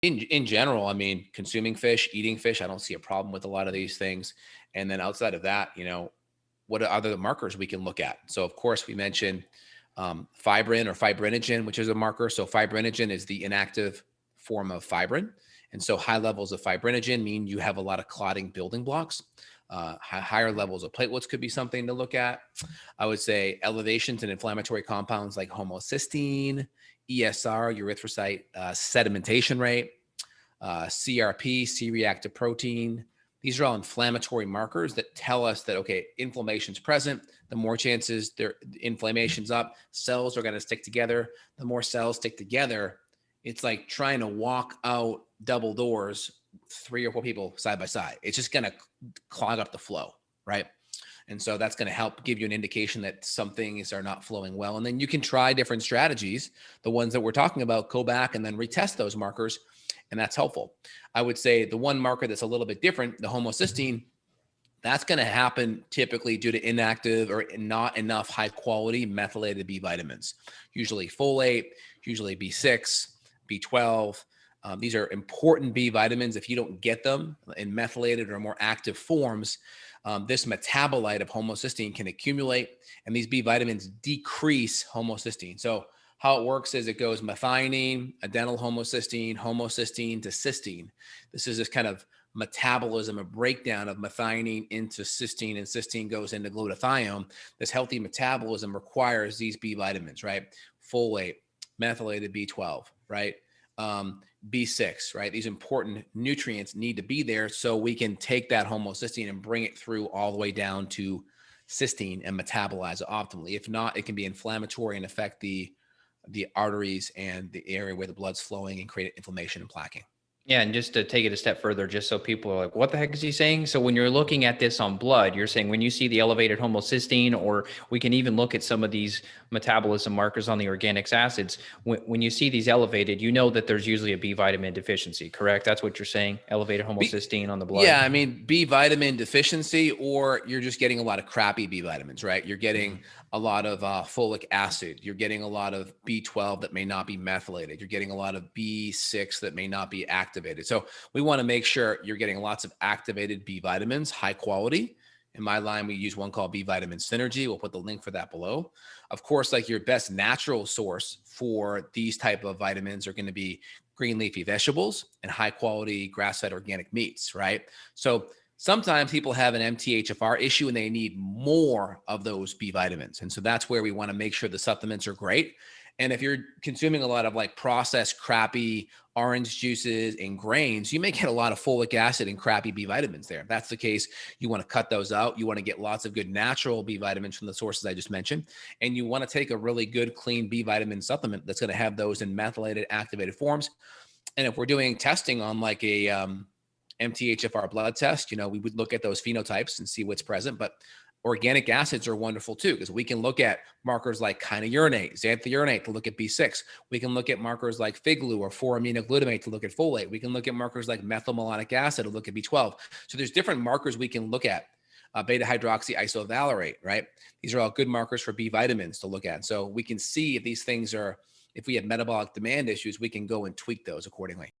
In general, I mean, consuming fish, eating fish, I don't see a problem with a lot of these things. And then outside of that, what are other markers we can look at? So of course we mentioned fibrin or fibrinogen, which is a marker. So fibrinogen is the inactive form of fibrin. And so high levels of fibrinogen mean you have a lot of clotting building blocks. Higher levels of platelets could be something to look at. I would say elevations in inflammatory compounds like homocysteine, ESR, erythrocyte sedimentation rate, CRP, C-reactive protein. These are all inflammatory markers that tell us that, okay, inflammation's present. The more chances inflammation's up, cells are going to stick together. The more cells stick together, it's like trying to walk out double doors, 3 or 4 people side by side. It's just going to clog up the flow, right? And so that's going to help give you an indication that some things are not flowing well. And then you can try different strategies, the ones that we're talking about, go back and then retest those markers. And that's helpful. I would say the one marker that's a little bit different, the homocysteine, that's going to happen typically due to inactive or not enough high quality methylated B vitamins, usually folate, usually B6, B12. These are important B vitamins. If you don't get them in methylated or more active forms, this metabolite of homocysteine can accumulate, and these B vitamins decrease homocysteine. So how it works is it goes methionine, adenyl homocysteine to cysteine. This is this kind of metabolism, a breakdown of methionine into cysteine, and cysteine goes into glutathione. This healthy metabolism requires these B vitamins, right? Folate, methylated B12, right? B6, right? These important nutrients need to be there so we can take that homocysteine and bring it through all the way down to cysteine and metabolize it optimally. If not, it can be inflammatory and affect the arteries and the area where the blood's flowing and create inflammation and plaquing. Yeah, and just to take it a step further, just so people are like, what the heck is he saying? So when you're looking at this on blood, you're saying when you see the elevated homocysteine, or we can even look at some of these metabolism markers on the organic acids, when you see these elevated, you know that there's usually a B vitamin deficiency, correct? That's what you're saying, elevated homocysteine on the blood? Yeah, I mean, B vitamin deficiency, or you're just getting a lot of crappy B vitamins, right? You're getting a lot of folic acid. You're getting a lot of B12 that may not be methylated. You're getting a lot of B6 that may not be activated. So we want to make sure you're getting lots of activated B vitamins, high quality. In my line, we use one called B Vitamin Synergy. We'll put the link for that below. Of course, like your best natural source for these type of vitamins are going to be green leafy vegetables and high quality grass-fed organic meats, right? So sometimes people have an MTHFR issue and they need more of those B vitamins. And so that's where we want to make sure the supplements are great. And if you're consuming a lot of like processed crappy orange juices and grains, you may get a lot of folic acid and crappy B vitamins there. If that's the case, you want to cut those out. You want to get lots of good natural B vitamins from the sources I just mentioned. And you want to take a really good, clean B vitamin supplement that's going to have those in methylated, activated forms. And if we're doing testing on like a MTHFR blood test, we would look at those phenotypes and see what's present. But organic acids are wonderful too, because we can look at markers like kinourinate, xanthuronate to look at B6. We can look at markers like FIGLU or 4-aminoglutamate to look at folate. We can look at markers like methylmalonic acid to look at B12. So there's different markers we can look at. Beta hydroxy isovalerate, right? These are all good markers for B vitamins to look at. So we can see if these things are, if we have metabolic demand issues, we can go and tweak those accordingly.